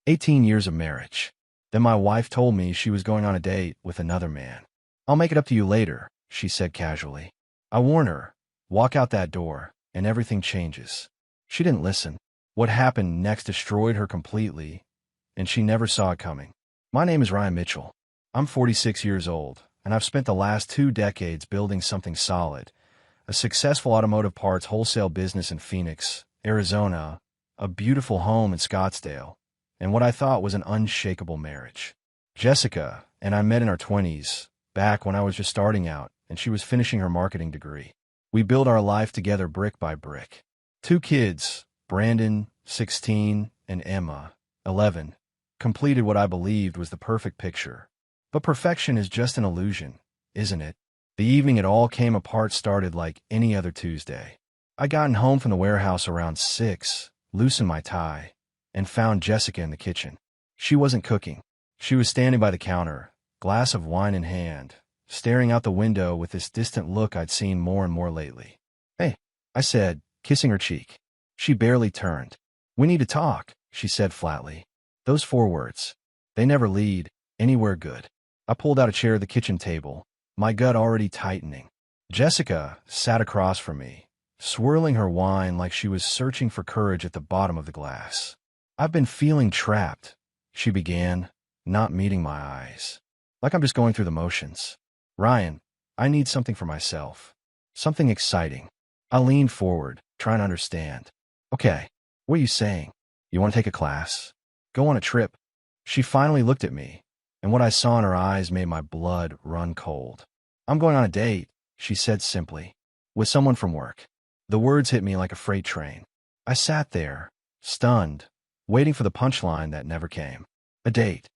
18 years of marriage. Then my wife told me she was going on a date with another man. I'll make it up to you later, she said casually. I warn her, walk out that door, and everything changes. She didn't listen. What happened next destroyed her completely, and she never saw it coming. My name is Ryan Mitchell. I'm 46 years old, and I've spent the last 2 decades building something solid, a successful automotive parts wholesale business in Phoenix, Arizona, a beautiful home in Scottsdale, and what I thought was an unshakable marriage. Jessica and I met in our 20s, back when I was just starting out, and she was finishing her marketing degree. We built our life together brick by brick. 2 kids, Brandon, 16, and Emma, 11, completed what I believed was the perfect picture. But perfection is just an illusion, isn't it? The evening it all came apart started like any other Tuesday. I gotten home from the warehouse around 6, loosened my tie, and found Jessica in the kitchen. She wasn't cooking. She was standing by the counter, glass of wine in hand, staring out the window with this distant look I'd seen more and more lately. "Hey," I said, kissing her cheek. She barely turned. "We need to talk," she said flatly. Those 4 words. They never lead anywhere good. I pulled out a chair at the kitchen table, my gut already tightening. Jessica sat across from me, swirling her wine like she was searching for courage at the bottom of the glass. "I've been feeling trapped," she began, not meeting my eyes. "Like I'm just going through the motions. Ryan, I need something for myself. Something exciting." I leaned forward, trying to understand. "Okay, what are you saying? You want to take a class? Go on a trip?" She finally looked at me, and what I saw in her eyes made my blood run cold. "I'm going on a date," she said simply, "with someone from work." The words hit me like a freight train. I sat there, stunned, waiting for the punchline that never came. "A date,"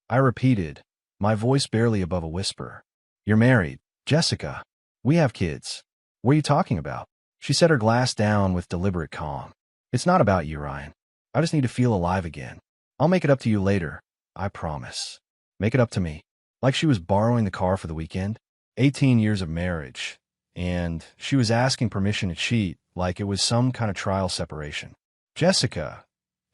I repeated, my voice barely above a whisper. "You're married, Jessica. We have kids. What are you talking about?" She set her glass down with deliberate calm. "It's not about you, Ryan. I just need to feel alive again. I'll make it up to you later, I promise." Make it up to me. Like she was borrowing the car for the weekend. 18 years of marriage. And she was asking permission to cheat like it was some kind of trial separation. "Jessica,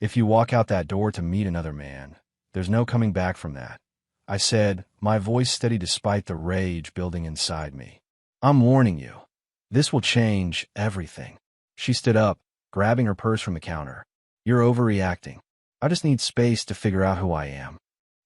if you walk out that door to meet another man, there's no coming back from that," I said, my voice steady despite the rage building inside me. "I'm warning you. This will change everything." She stood up, grabbing her purse from the counter. "You're overreacting. I just need space to figure out who I am."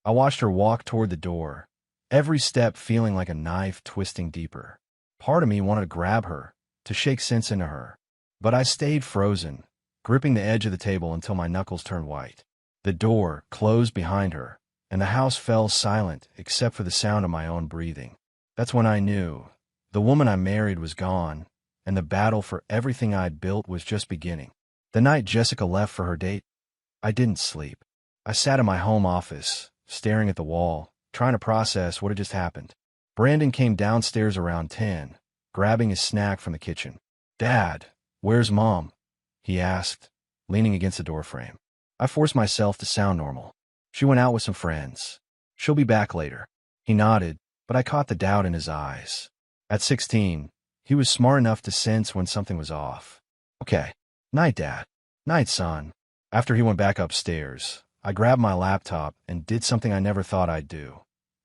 I watched her walk toward the door, every step feeling like a knife twisting deeper. Part of me wanted to grab her, to shake sense into her. But I stayed frozen, gripping the edge of the table until my knuckles turned white. The door closed behind her, and the house fell silent except for the sound of my own breathing. That's when I knew the woman I married was gone, and the battle for everything I'd built was just beginning. The night Jessica left for her date, I didn't sleep. I sat in my home office, staring at the wall, trying to process what had just happened. Brandon came downstairs around 10, grabbing his snack from the kitchen. "Dad, where's Mom?" he asked, leaning against the doorframe. I forced myself to sound normal. "She went out with some friends. She'll be back later." He nodded, but I caught the doubt in his eyes. At 16, he was smart enough to sense when something was off. "Okay. Night, Dad." "Night, son." After he went back upstairs, I grabbed my laptop and did something I never thought I'd do.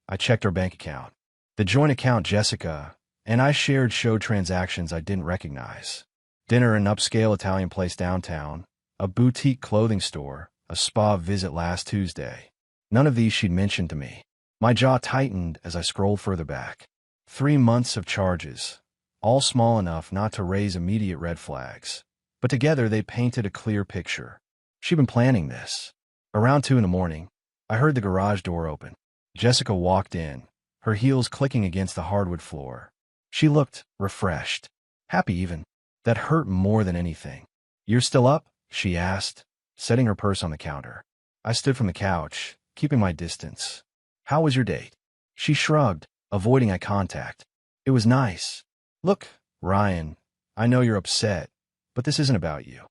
I checked her bank account. The joint account Jessica and I shared showed transactions I didn't recognize. Dinner in an upscale Italian place downtown, a boutique clothing store, a spa visit last Tuesday. None of these she'd mentioned to me. My jaw tightened as I scrolled further back. 3 months of charges, all small enough not to raise immediate red flags. But together they painted a clear picture. She'd been planning this. Around 2 in the morning, I heard the garage door open. Jessica walked in, her heels clicking against the hardwood floor. She looked refreshed, happy even. That hurt more than anything. "You're still up?" she asked, setting her purse on the counter. I stood from the couch, keeping my distance. "How was your date?" She shrugged, avoiding eye contact. "It was nice. Look, Ryan, I know you're upset, but this isn't about you."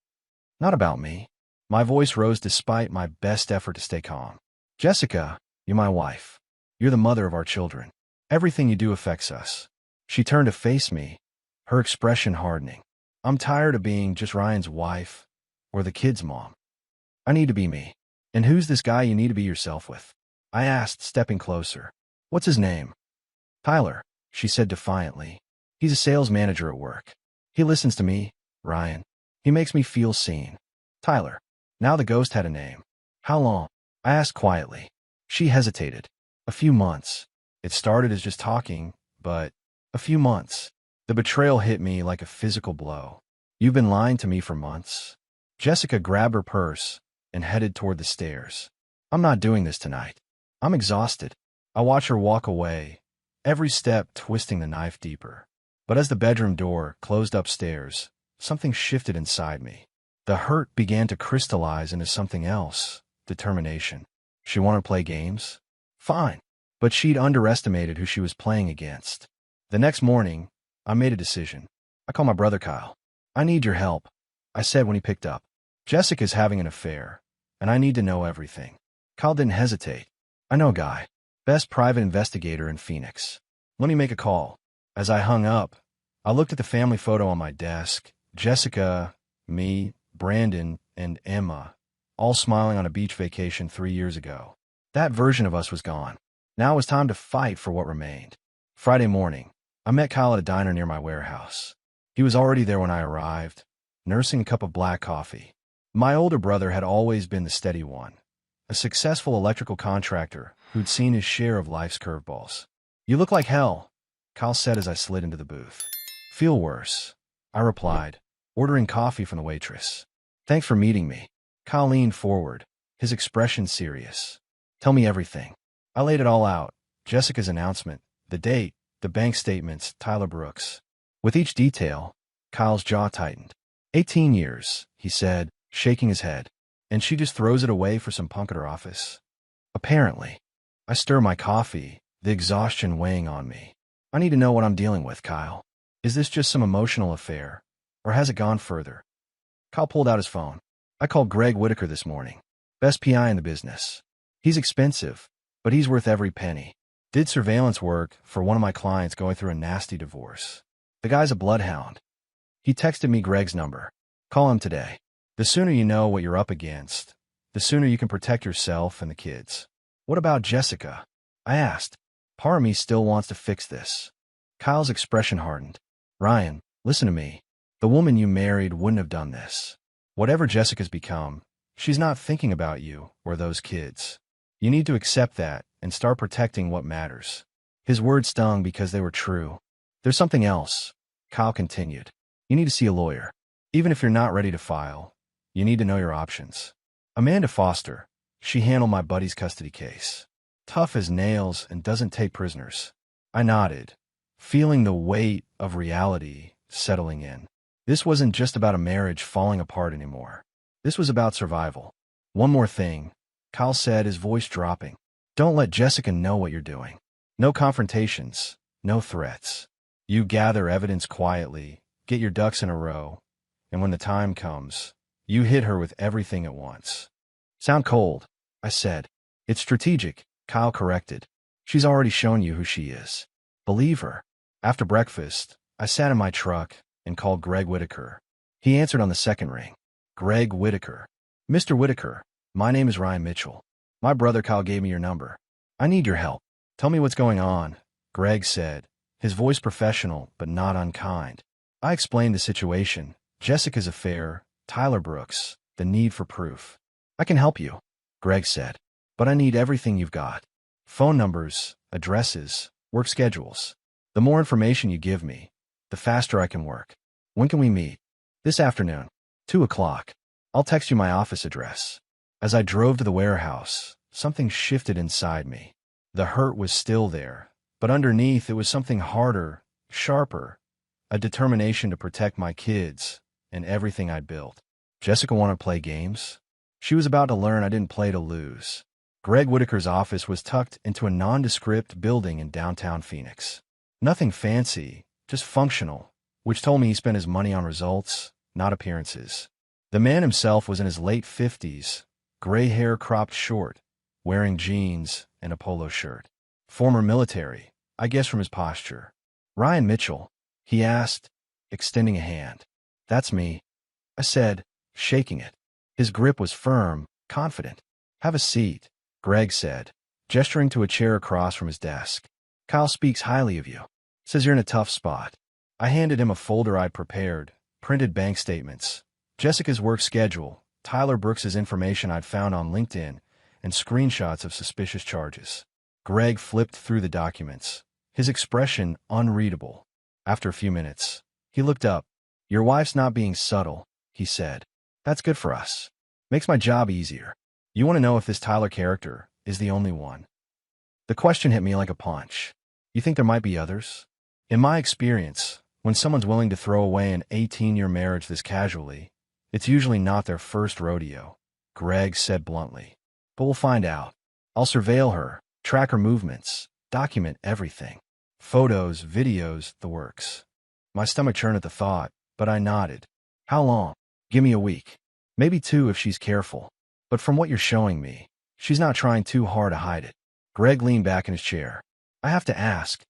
"Not about me." My voice rose despite my best effort to stay calm. "Jessica, you're my wife. You're the mother of our children. Everything you do affects us." She turned to face me, her expression hardening. "I'm tired of being just Ryan's wife or the kid's mom. I need to be me." And who's this guy you need to be yourself with? I asked, stepping closer. What's his name? Tyler, she said defiantly. He's a sales manager at work. He listens to me, Ryan. He makes me feel seen. Tyler. Now the ghost had a name. How long? I asked quietly. She hesitated. A few months. It started as just talking, but a few months. The betrayal hit me like a physical blow. You've been lying to me for months. Jessica grabbed her purse and headed toward the stairs. I'm not doing this tonight. I'm exhausted. I watch her walk away, every step twisting the knife deeper. But as the bedroom door closed upstairs, something shifted inside me. The hurt began to crystallize into something else, determination. She wanted to play games? Fine. But she'd underestimated who she was playing against. The next morning, I made a decision. I called my brother Kyle. I need your help, I said when he picked up. Jessica's having an affair, and I need to know everything. Kyle didn't hesitate. I know a guy. Best private investigator in Phoenix. Let me make a call. As I hung up, I looked at the family photo on my desk. Jessica, me, Brandon, and Emma, all smiling on a beach vacation 3 years ago. That version of us was gone. Now it was time to fight for what remained. Friday morning, I met Kyle at a diner near my warehouse. He was already there when I arrived, nursing a cup of black coffee. My older brother had always been the steady one, a successful electrical contractor who'd seen his share of life's curveballs. You look like hell, Kyle said as I slid into the booth. Feel worse, I replied, ordering coffee from the waitress. Thanks for meeting me. Kyle leaned forward, his expression serious. Tell me everything. I laid it all out, Jessica's announcement, the date, the bank statements, Tyler Brooks. With each detail, Kyle's jaw tightened. 18 years, he said, shaking his head. And she just throws it away for some punk at her office? Apparently. I stir my coffee, the exhaustion weighing on me. I need to know what I'm dealing with, Kyle. Is this just some emotional affair, or has it gone further? Kyle pulled out his phone. I called Greg Whitaker this morning. Best PI in the business. He's expensive, but he's worth every penny. Did surveillance work for one of my clients going through a nasty divorce. The guy's a bloodhound. He texted me Greg's number. Call him today. The sooner you know what you're up against, the sooner you can protect yourself and the kids. What about Jessica? I asked. Part of me still wants to fix this. Kyle's expression hardened. Ryan, listen to me. The woman you married wouldn't have done this. Whatever Jessica's become, she's not thinking about you or those kids. You need to accept that and start protecting what matters. His words stung because they were true. There's something else, Kyle continued. You need to see a lawyer. Even if you're not ready to file, you need to know your options. Amanda Foster, she handled my buddy's custody case. Tough as nails and doesn't take prisoners. I nodded, feeling the weight of reality settling in. This wasn't just about a marriage falling apart anymore. This was about survival. One more thing, Kyle said, his voice dropping. Don't let Jessica know what you're doing. No confrontations, no threats. You gather evidence quietly, get your ducks in a row, and when the time comes, you hit her with everything at once. Sound cold, I said. It's strategic, Kyle corrected. She's already shown you who she is. Believe her. After breakfast, I sat in my truck and called Greg Whitaker. He answered on the second ring. Greg Whitaker. Mr. Whitaker, my name is Ryan Mitchell. My brother Kyle gave me your number. I need your help. Tell me what's going on, Greg said, his voice professional but not unkind. I explained the situation, Jessica's affair, Tyler Brooks, the need for proof. I can help you, Greg said, but I need everything you've got. Phone numbers, addresses, work schedules. The more information you give me, the faster I can work. When can we meet? This afternoon, 2 o'clock. I'll text you my office address. As I drove to the warehouse, something shifted inside me. The hurt was still there, but underneath it was something harder, sharper, a determination to protect my kids and everything I'd built. Jessica wanted to play games. She was about to learn I didn't play to lose. Greg Whitaker's office was tucked into a nondescript building in downtown Phoenix. Nothing fancy, just functional, which told me he spent his money on results, not appearances. The man himself was in his late 50s, gray hair cropped short, wearing jeans and a polo shirt. Former military, I guess from his posture. Ryan Mitchell, he asked, extending a hand. That's me, I said, shaking it. His grip was firm, confident. Have a seat, Greg said, gesturing to a chair across from his desk. Kyle speaks highly of you. Says you're in a tough spot. I handed him a folder I'd prepared, printed bank statements, Jessica's work schedule, Tyler Brooks's information I'd found on LinkedIn, and screenshots of suspicious charges. Greg flipped through the documents, his expression unreadable. After a few minutes, he looked up. Your wife's not being subtle, he said. That's good for us. Makes my job easier. You want to know if this Tyler character is the only one? The question hit me like a punch. You think there might be others? In my experience, when someone's willing to throw away an 18-year marriage this casually, it's usually not their first rodeo, Greg said bluntly. But we'll find out. I'll surveil her, track her movements, document everything. Photos, videos, the works. My stomach churned at the thought, but I nodded. How long? Give me a week. Maybe 2 if she's careful. But from what you're showing me, she's not trying too hard to hide it. Greg leaned back in his chair. I have to ask,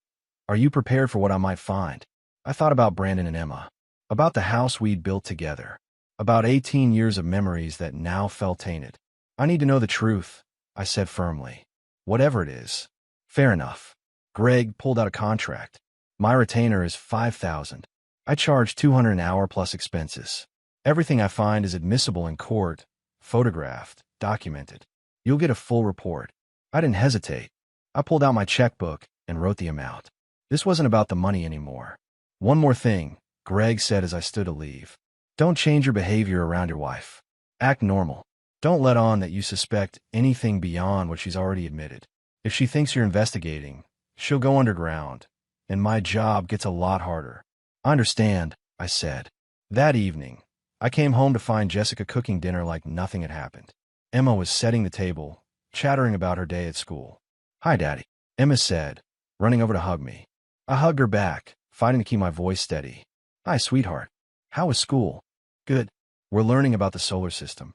are you prepared for what I might find? I thought about Brandon and Emma, about the house we'd built together, about 18 years of memories that now felt tainted. I need to know the truth, I said firmly. Whatever it is. Fair enough. Greg pulled out a contract. My retainer is $5,000. I charge $200 an hour plus expenses. Everything I find is admissible in court, photographed, documented. You'll get a full report. I didn't hesitate. I pulled out my checkbook and wrote the amount. This wasn't about the money anymore. One more thing, Greg said as I stood to leave. Don't change your behavior around your wife. Act normal. Don't let on that you suspect anything beyond what she's already admitted. If she thinks you're investigating, she'll go underground, and my job gets a lot harder. I understand, I said. That evening, I came home to find Jessica cooking dinner like nothing had happened. Emma was setting the table, chattering about her day at school. Hi, Daddy, Emma said, running over to hug me. I hugged her back, fighting to keep my voice steady. Hi, sweetheart. How was school? Good. We're learning about the solar system.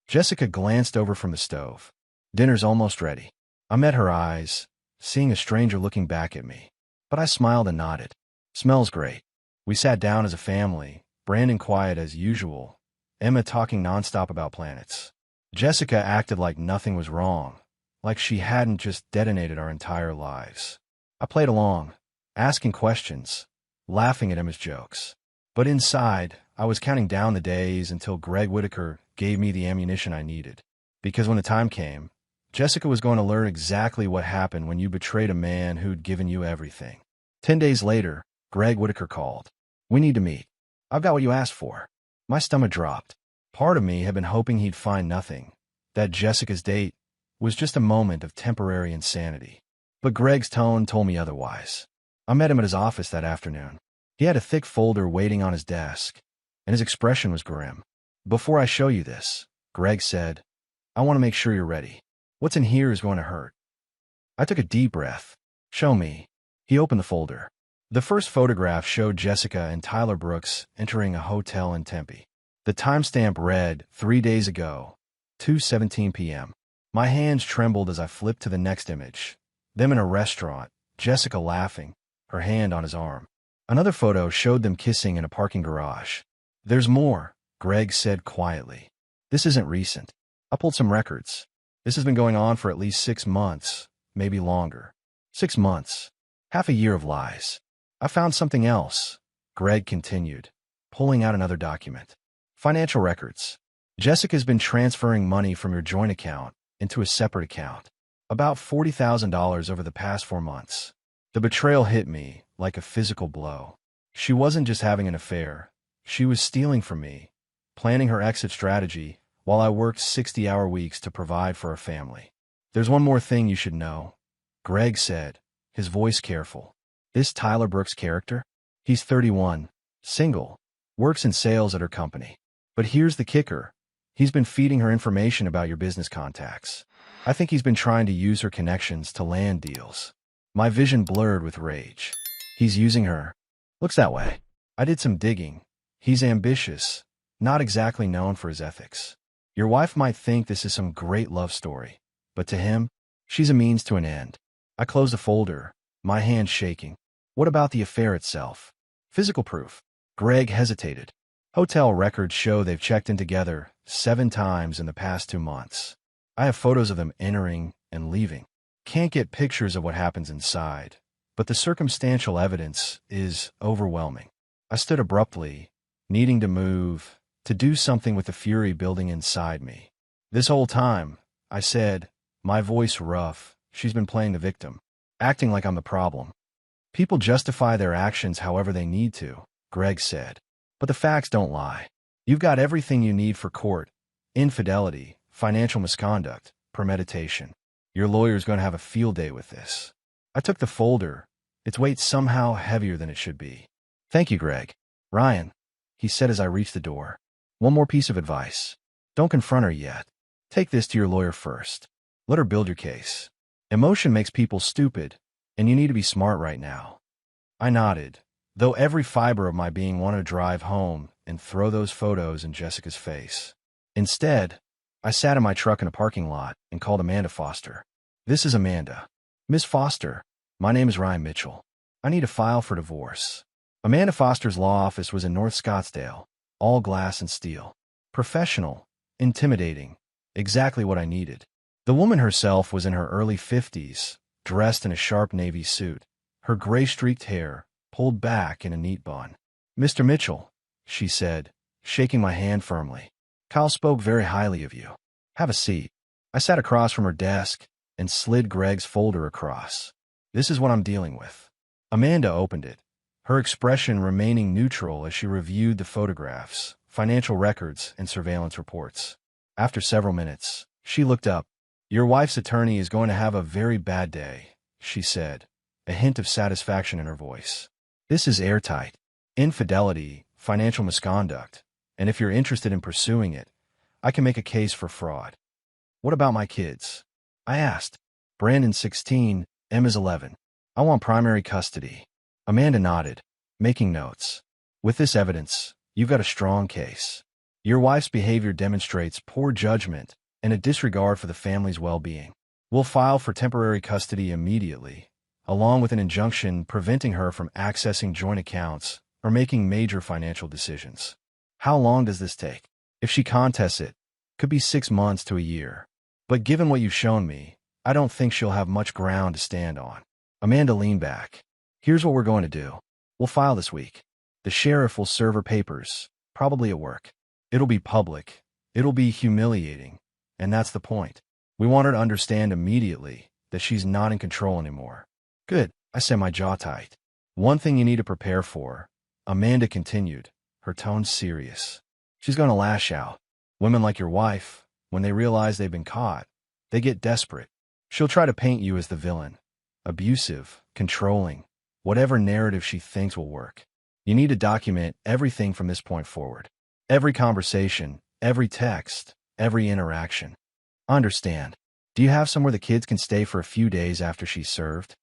Jessica glanced over from the stove. Dinner's almost ready. I met her eyes, seeing a stranger looking back at me. But I smiled and nodded. Smells great. We sat down as a family, Brandon quiet as usual, Emma talking nonstop about planets. Jessica acted like nothing was wrong, like she hadn't just detonated our entire lives. I played along, asking questions, laughing at Emma's jokes. But inside, I was counting down the days until Greg Whitaker gave me the ammunition I needed. Because when the time came, Jessica was going to learn exactly what happened when you betrayed a man who'd given you everything. 10 days later, Greg Whitaker called. We need to meet. I've got what you asked for. My stomach dropped. Part of me had been hoping he'd find nothing, that Jessica's date was just a moment of temporary insanity. But Greg's tone told me otherwise. I met him at his office that afternoon. He had a thick folder waiting on his desk, and his expression was grim. Before I show you this, Greg said, I want to make sure you're ready. What's in here is going to hurt. I took a deep breath. Show me. He opened the folder. The first photograph showed Jessica and Tyler Brooks entering a hotel in Tempe. The timestamp read 3 days ago, 2:17 p.m. My hands trembled as I flipped to the next image. Them in a restaurant, Jessica laughing, her hand on his arm. Another photo showed them kissing in a parking garage. There's more, Greg said quietly. This isn't recent. I pulled some records. This has been going on for at least 6 months, maybe longer. 6 months. Half a year of lies. I found something else, Greg continued, pulling out another document. Financial records. Jessica's been transferring money from your joint account into a separate account. About $40,000 over the past 4 months. The betrayal hit me like a physical blow. She wasn't just having an affair. She was stealing from me, planning her exit strategy while I worked 60-hour weeks to provide for a family. There's one more thing you should know, Greg said, his voice careful. This Tyler Brooks character? He's 31, single, works in sales at her company. But here's the kicker. He's been feeding her information about your business contacts. I think he's been trying to use her connections to land deals. My vision blurred with rage. He's using her. Looks that way. I did some digging. He's ambitious, not exactly known for his ethics. Your wife might think this is some great love story, but to him, she's a means to an end. I closed the folder, my hand shaking. What about the affair itself? Physical proof. Greg hesitated. Hotel records show they've checked in together 7 times in the past 2 months. I have photos of them entering and leaving. Can't get pictures of what happens inside, but the circumstantial evidence is overwhelming. I stood abruptly, needing to move, to do something with the fury building inside me. This whole time, I said, my voice rough, she's been playing the victim, acting like I'm the problem. People justify their actions however they need to, Greg said. But the facts don't lie. You've got everything you need for court: infidelity, financial misconduct, premeditation. Your lawyer's going to have a field day with this. I took the folder. Its weight's somehow heavier than it should be. Thank you, Greg. Ryan, he said as I reached the door. One more piece of advice. Don't confront her yet. Take this to your lawyer first. Let her build your case. Emotion makes people stupid, and you need to be smart right now. I nodded, though every fiber of my being wanted to drive home and throw those photos in Jessica's face. Instead, I sat in my truck in a parking lot and called Amanda Foster. This is Amanda. Miss Foster, my name is Ryan Mitchell. I need a file for divorce. Amanda Foster's law office was in North Scottsdale, all glass and steel. Professional, intimidating, exactly what I needed. The woman herself was in her early 50s, dressed in a sharp navy suit, her gray-streaked hair pulled back in a neat bun. Mr. Mitchell, she said, shaking my hand firmly. Kyle spoke very highly of you. Have a seat. I sat across from her desk and slid Greg's folder across. This is what I'm dealing with. Amanda opened it, her expression remaining neutral as she reviewed the photographs, financial records, and surveillance reports. After several minutes, she looked up. Your wife's attorney is going to have a very bad day, she said, a hint of satisfaction in her voice. This is airtight. Infidelity, financial misconduct, and if you're interested in pursuing it, I can make a case for fraud. What about my kids? I asked. Brandon's 16, Emma's 11. I want primary custody. Amanda nodded, making notes. With this evidence, you've got a strong case. Your wife's behavior demonstrates poor judgment and a disregard for the family's well-being. We'll file for temporary custody immediately, along with an injunction preventing her from accessing joint accounts or making major financial decisions. How long does this take? If she contests it, could be 6 months to a year. But given what you've shown me, I don't think she'll have much ground to stand on. Amanda leaned back. Here's what we're going to do. We'll file this week. The sheriff will serve her papers, probably at work. It'll be public. It'll be humiliating. And that's the point. We want her to understand immediately that she's not in control anymore. Good, I said, my jaw tight. One thing you need to prepare for, Amanda continued, her tone serious. She's going to lash out. Women like your wife, when they realize they've been caught, they get desperate. She'll try to paint you as the villain. Abusive, controlling, whatever narrative she thinks will work. You need to document everything from this point forward. Every conversation, every text, every interaction. Understand. Do you have somewhere the kids can stay for a few days after she's served?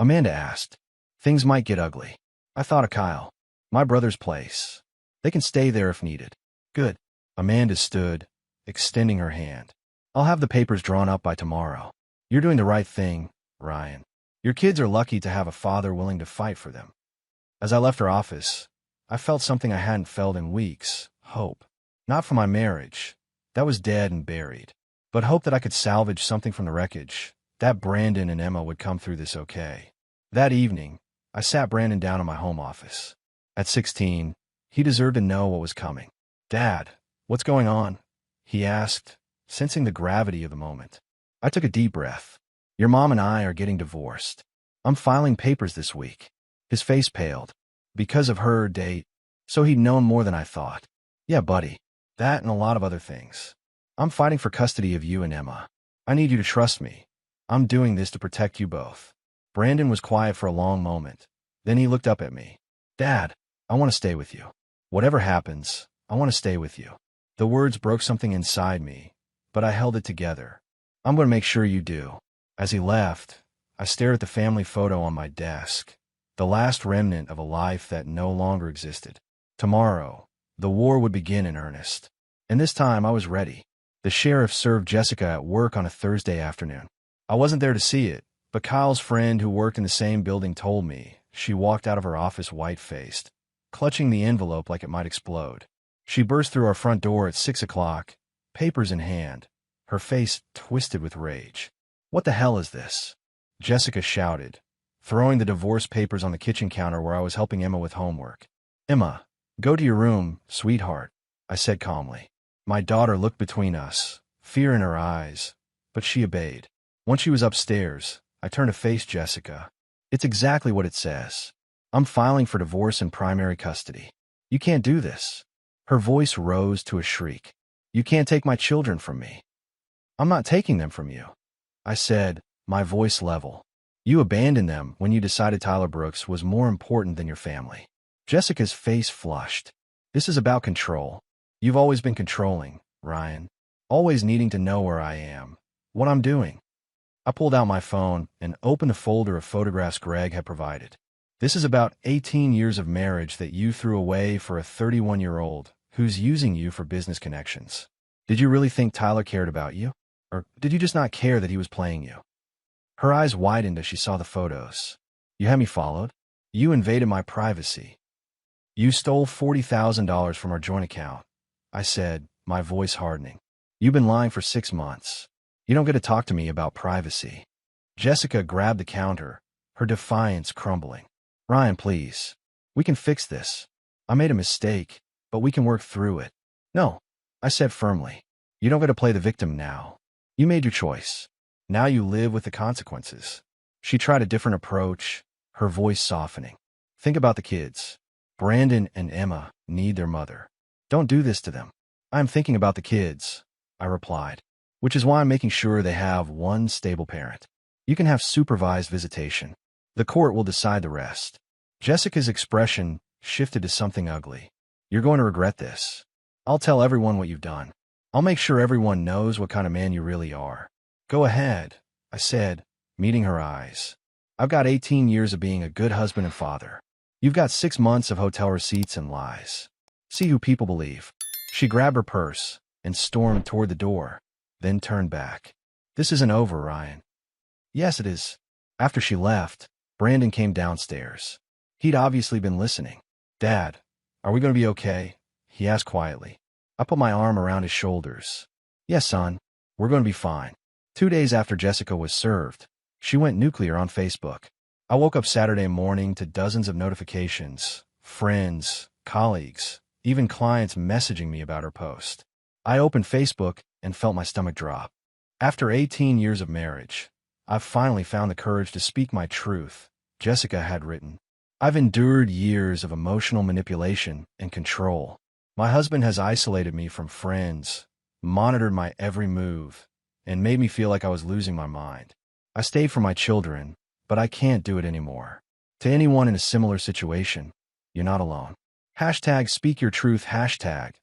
Amanda asked. Things might get ugly. I thought of Kyle. My brother's place. They can stay there if needed. Good. Amanda stood, extending her hand. I'll have the papers drawn up by tomorrow. You're doing the right thing, Ryan. Your kids are lucky to have a father willing to fight for them. As I left her office, I felt something I hadn't felt in weeks, hope. Not for my marriage. That was dead and buried. But hope that I could salvage something from the wreckage, that Brandon and Emma would come through this okay. That evening, I sat Brandon down in my home office. At 16, he deserved to know what was coming. Dad, what's going on? He asked, sensing the gravity of the moment. I took a deep breath. Your mom and I are getting divorced. I'm filing papers this week. His face paled. Because of her date, so he'd known more than I thought. Yeah, buddy. That and a lot of other things. I'm fighting for custody of you and Emma. I need you to trust me. I'm doing this to protect you both. Brandon was quiet for a long moment. Then he looked up at me. Dad, I want to stay with you. Whatever happens, I want to stay with you. The words broke something inside me, but I held it together. I'm going to make sure you do. As he left, I stared at the family photo on my desk, the last remnant of a life that no longer existed. Tomorrow, the war would begin in earnest. And this time I was ready. The sheriff served Jessica at work on a Thursday afternoon. I wasn't there to see it, but Kyle's friend who worked in the same building told me. She walked out of her office white-faced, clutching the envelope like it might explode. She burst through our front door at 6 o'clock, papers in hand, her face twisted with rage. "What the hell is this?" Jessica shouted, throwing the divorce papers on the kitchen counter where I was helping Emma with homework. "Emma, go to your room, sweetheart," I said calmly. My daughter looked between us, fear in her eyes, but she obeyed. Once she was upstairs, I turned to face Jessica. "It's exactly what it says. I'm filing for divorce and primary custody. You can't do this." Her voice rose to a shriek. "You can't take my children from me." "I'm not taking them from you," I said, my voice level. "You abandoned them when you decided Tyler Brooks was more important than your family." Jessica's face flushed. "This is about control. You've always been controlling, Ryan. Always needing to know where I am, what I'm doing." I pulled out my phone and opened a folder of photographs Greg had provided. "This is about 18 years of marriage that you threw away for a 31-year-old who's using you for business connections. Did you really think Tyler cared about you? Or did you just not care that he was playing you?" Her eyes widened as she saw the photos. "You had me followed. You invaded my privacy. You stole $40,000 from our joint account," I said, my voice hardening. "You've been lying for 6 months. You don't get to talk to me about privacy." Jessica grabbed the counter, her defiance crumbling. "Ryan, please. We can fix this. I made a mistake, but we can work through it." "No," I said firmly. "You don't get to play the victim now. You made your choice. Now you live with the consequences." She tried a different approach, her voice softening. "Think about the kids. Brandon and Emma need their mother. Don't do this to them." "I'm thinking about the kids," I replied, "which is why I'm making sure they have one stable parent. You can have supervised visitation. The court will decide the rest." Jessica's expression shifted to something ugly. "You're going to regret this. I'll tell everyone what you've done. I'll make sure everyone knows what kind of man you really are." "Go ahead," I said, meeting her eyes. "I've got 18 years of being a good husband and father. You've got 6 months of hotel receipts and lies. See who people believe." She grabbed her purse and stormed toward the door, then turned back. "This isn't over, Ryan." "Yes, it is." After she left, Brandon came downstairs. He'd obviously been listening. "Dad, are we going to be okay?" he asked quietly. I put my arm around his shoulders. "Yes, son, we're going to be fine." 2 days after Jessica was served, she went nuclear on Facebook. I woke up Saturday morning to dozens of notifications, friends, colleagues, even clients messaging me about her post. I opened Facebook and felt my stomach drop. After 18 years of marriage, I've finally found the courage to speak my truth, Jessica had written. "I've endured years of emotional manipulation and control. My husband has isolated me from friends, monitored my every move, and made me feel like I was losing my mind. I stayed for my children, but I can't do it anymore. To anyone in a similar situation, you're not alone. #Speak Your Truth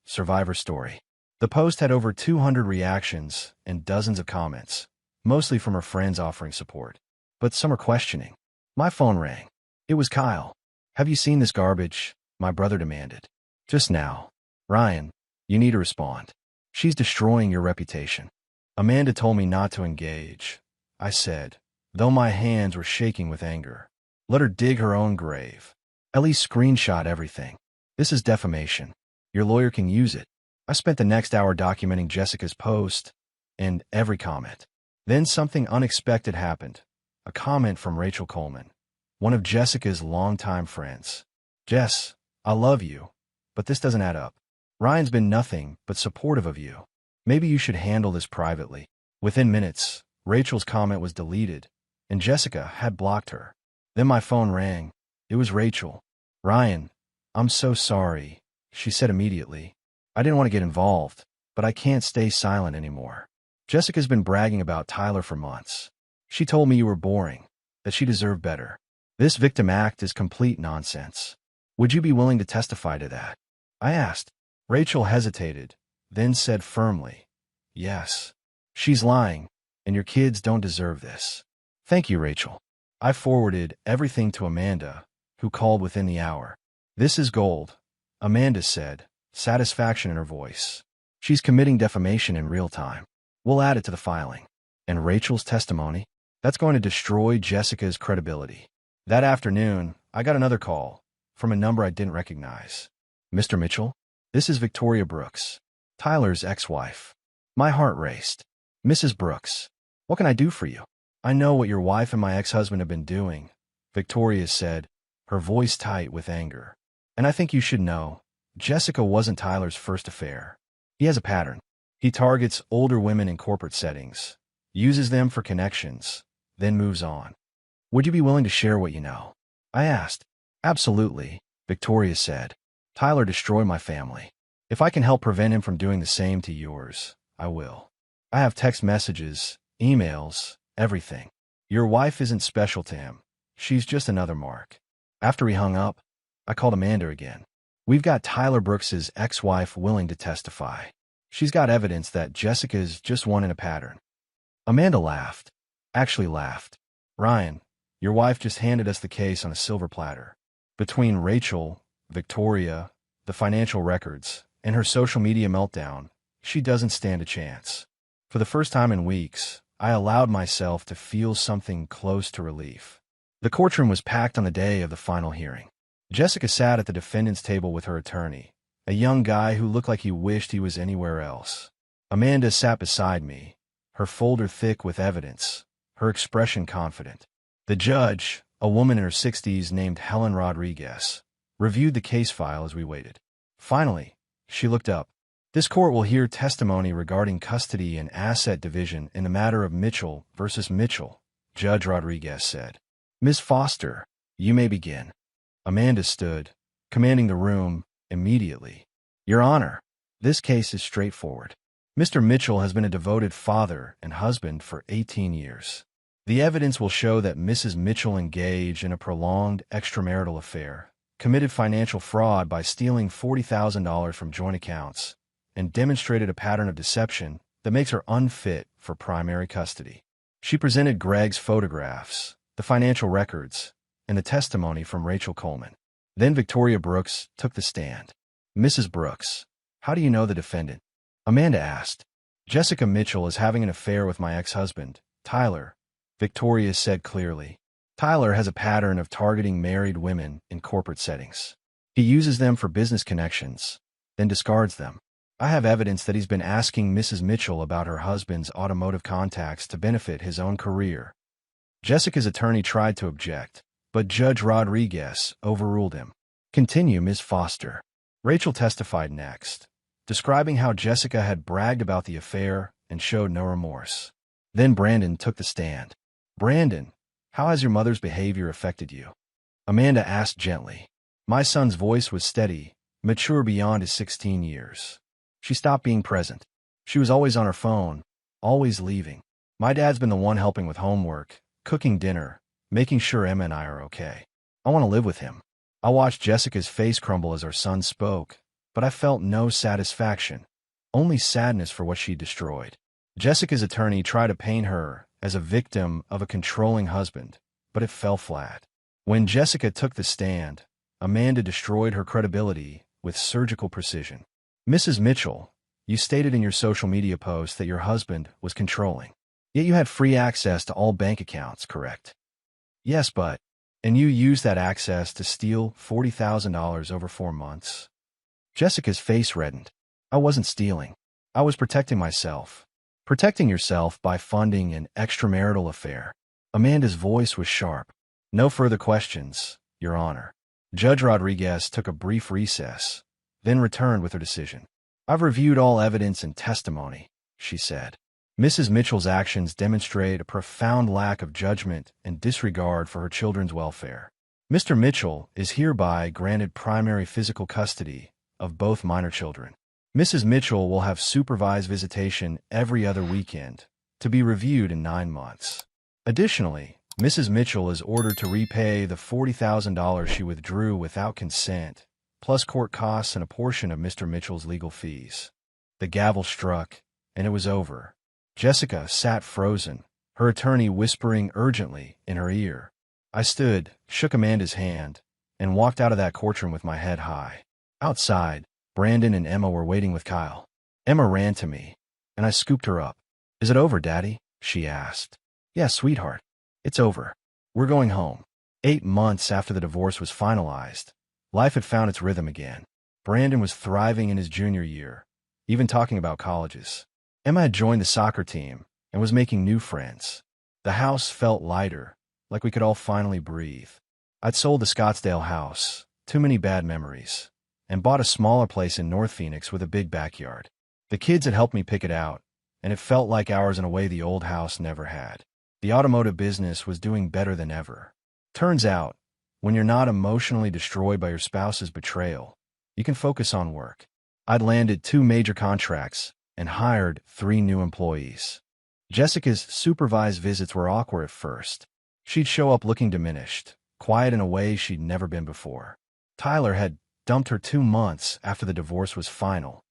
#Survivor Story. The post had over 200 reactions and dozens of comments, mostly from her friends offering support. But some are questioning. My phone rang. It was Kyle. "Have you seen this garbage?" my brother demanded. "Just now." "Ryan, you need to respond. She's destroying your reputation." "Amanda told me not to engage," I said, though my hands were shaking with anger. "Let her dig her own grave. At least screenshot everything. This is defamation. Your lawyer can use it." I spent the next hour documenting Jessica's post and every comment. Then something unexpected happened. A comment from Rachel Coleman, one of Jessica's longtime friends. "Jess, I love you, but this doesn't add up. Ryan's been nothing but supportive of you. Maybe you should handle this privately." Within minutes, Rachel's comment was deleted, and Jessica had blocked her. Then my phone rang. It was Rachel. "Ryan, I'm so sorry," she said immediately. "I didn't want to get involved, but I can't stay silent anymore. Jessica's been bragging about Tyler for months. She told me you were boring, that she deserved better. This victim act is complete nonsense. Would you be willing to testify to that?" I asked. Rachel hesitated, then said firmly, "Yes. She's lying, and your kids don't deserve this." "Thank you, Rachel." I forwarded everything to Amanda, who called within the hour. "This is gold," Amanda said, satisfaction in her voice. "She's committing defamation in real time. We'll add it to the filing." And Rachel's testimony? That's going to destroy Jessica's credibility. That afternoon, I got another call from a number I didn't recognize. "Mr. Mitchell, this is Victoria Brooks, Tyler's ex-wife." My heart raced. Mrs. Brooks, what can I do for you? I know what your wife and my ex-husband have been doing, Victoria said, her voice tight with anger. And I think you should know, Jessica wasn't Tyler's first affair. He has a pattern. He targets older women in corporate settings, uses them for connections, then moves on. Would you be willing to share what you know? I asked. Absolutely, Victoria said. Tyler destroyed my family. If I can help prevent him from doing the same to yours, I will. I have text messages, emails, everything. Your wife isn't special to him. She's just another mark. After he hung up, I called Amanda again. We've got Tyler Brooks's ex-wife willing to testify. She's got evidence that Jessica's just one in a pattern. Amanda laughed. Actually laughed. Ryan, your wife just handed us the case on a silver platter. Between Rachel, Victoria, the financial records, and her social media meltdown, she doesn't stand a chance. For the first time in weeks, I allowed myself to feel something close to relief. The courtroom was packed on the day of the final hearing. Jessica sat at the defendant's table with her attorney, a young guy who looked like he wished he was anywhere else. Amanda sat beside me, her folder thick with evidence, her expression confident. The judge, a woman in her 60s named Helen Rodriguez, reviewed the case file as we waited. Finally, she looked up. This court will hear testimony regarding custody and asset division in the matter of Mitchell versus Mitchell, Judge Rodriguez said. Ms. Foster, you may begin. Amanda stood, commanding the room, immediately. Your Honor, this case is straightforward. Mr. Mitchell has been a devoted father and husband for 18 years. The evidence will show that Mrs. Mitchell engaged in a prolonged extramarital affair, committed financial fraud by stealing $40,000 from joint accounts, and demonstrated a pattern of deception that makes her unfit for primary custody. She presented Greg's photographs, the financial records, and the testimony from Rachel Coleman. Then Victoria Brooks took the stand. Mrs. Brooks, how do you know the defendant? Amanda asked. Jessica Mitchell is having an affair with my ex-husband, Tyler, Victoria said clearly. Tyler has a pattern of targeting married women in corporate settings. He uses them for business connections, then discards them. I have evidence that he's been asking Mrs. Mitchell about her husband's automotive contacts to benefit his own career. Jessica's attorney tried to object, but Judge Rodriguez overruled him. Continue, Ms. Foster. Rachel testified next, describing how Jessica had bragged about the affair and showed no remorse. Then Brandon took the stand. Brandon, how has your mother's behavior affected you? Amanda asked gently. My son's voice was steady, mature beyond his 16 years. She stopped being present. She was always on her phone, always leaving. My dad's been the one helping with homework, cooking dinner, making sure Emma and I are okay. I want to live with him. I watched Jessica's face crumble as our son spoke, but I felt no satisfaction, only sadness for what she destroyed. Jessica's attorney tried to paint her as a victim of a controlling husband, but it fell flat. When Jessica took the stand, Amanda destroyed her credibility with surgical precision. Mrs. Mitchell, you stated in your social media post that your husband was controlling. Yet you had free access to all bank accounts, correct? Yes, and you used that access to steal $40,000 over 4 months. Jessica's face reddened. I wasn't stealing. I was protecting myself. Protecting yourself by funding an extramarital affair. Amanda's voice was sharp. No further questions, Your Honor. Judge Rodriguez took a brief recess, then returned with her decision. I've reviewed all evidence and testimony, she said. Mrs. Mitchell's actions demonstrate a profound lack of judgment and disregard for her children's welfare. Mr. Mitchell is hereby granted primary physical custody of both minor children. Mrs. Mitchell will have supervised visitation every other weekend, to be reviewed in 9 months. Additionally, Mrs. Mitchell is ordered to repay the $40,000 she withdrew without consent, plus court costs and a portion of Mr. Mitchell's legal fees. The gavel struck, and it was over. Jessica sat frozen, her attorney whispering urgently in her ear. I stood, shook Amanda's hand, and walked out of that courtroom with my head high. Outside, Brandon and Emma were waiting with Kyle. Emma ran to me, and I scooped her up. Is it over, Daddy? She asked. Yes, sweetheart. It's over. We're going home. 8 months after the divorce was finalized, life had found its rhythm again. Brandon was thriving in his junior year, even talking about colleges. Emma had joined the soccer team, and was making new friends. The house felt lighter, like we could all finally breathe. I'd sold the Scottsdale house, too many bad memories, and bought a smaller place in North Phoenix with a big backyard. The kids had helped me pick it out, and it felt like ours in a way the old house never had. The automotive business was doing better than ever. Turns out, when you're not emotionally destroyed by your spouse's betrayal, you can focus on work. I'd landed 2 major contracts and hired 3 new employees. Jessica's supervised visits were awkward at first. She'd show up looking diminished, quiet in a way she'd never been before. Tyler had dumped her 2 months after the divorce was final,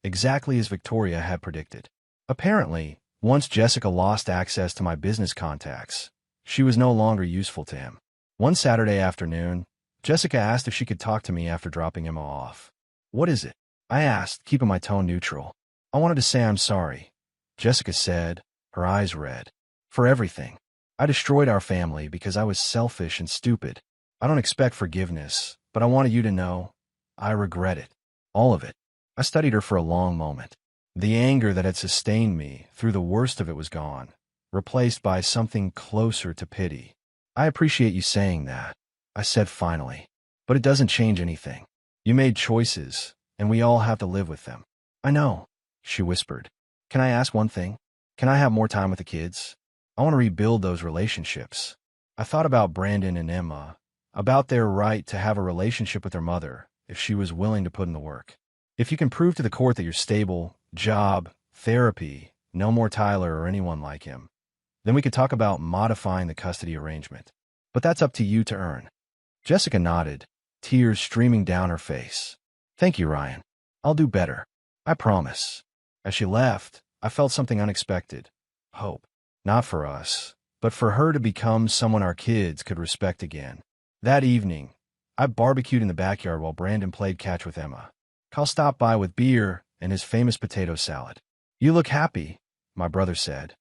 exactly as Victoria had predicted. Apparently, once Jessica lost access to my business contacts, she was no longer useful to him. One Saturday afternoon, Jessica asked if she could talk to me after dropping Emma off. "What is it?" I asked, keeping my tone neutral. "I wanted to say I'm sorry," Jessica said, her eyes red. "For everything. I destroyed our family because I was selfish and stupid. I don't expect forgiveness, but I wanted you to know I regret it. All of it." I studied her for a long moment. The anger that had sustained me through the worst of it was gone, replaced by something closer to pity. "I appreciate you saying that," I said finally, "but it doesn't change anything. You made choices, and we all have to live with them." "I know," she whispered. "Can I ask one thing? Can I have more time with the kids? I want to rebuild those relationships." I thought about Brandon and Emma, about their right to have a relationship with their mother if she was willing to put in the work. If you can prove to the court that you're stable, job, therapy, no more Tyler or anyone like him, then we could talk about modifying the custody arrangement. But that's up to you to earn. Jessica nodded, tears streaming down her face. "Thank you, Ryan. I'll do better. I promise." As she left, I felt something unexpected. Hope. Not for us, but for her to become someone our kids could respect again. That evening, I barbecued in the backyard while Brandon played catch with Emma. Kyle stopped by with beer and his famous potato salad. "You look happy," my brother said,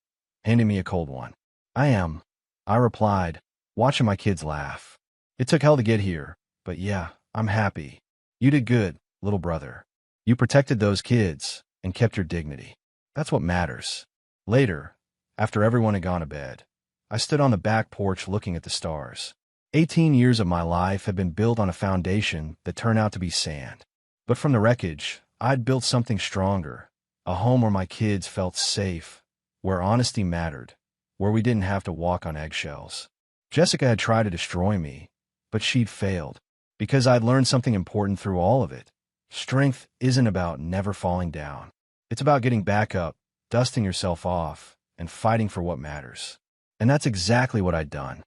handing me a cold one. "I am," I replied, watching my kids laugh. "It took hell to get here, but yeah, I'm happy. You did good, little brother. You protected those kids and kept your dignity. That's what matters." Later, after everyone had gone to bed, I stood on the back porch looking at the stars. 18 years of my life had been built on a foundation that turned out to be sand. But from the wreckage, I'd built something stronger, a home where my kids felt safe, where honesty mattered, where we didn't have to walk on eggshells. Jessica had tried to destroy me, but she'd failed, because I'd learned something important through all of it. Strength isn't about never falling down. It's about getting back up, dusting yourself off, and fighting for what matters. And that's exactly what I'd done.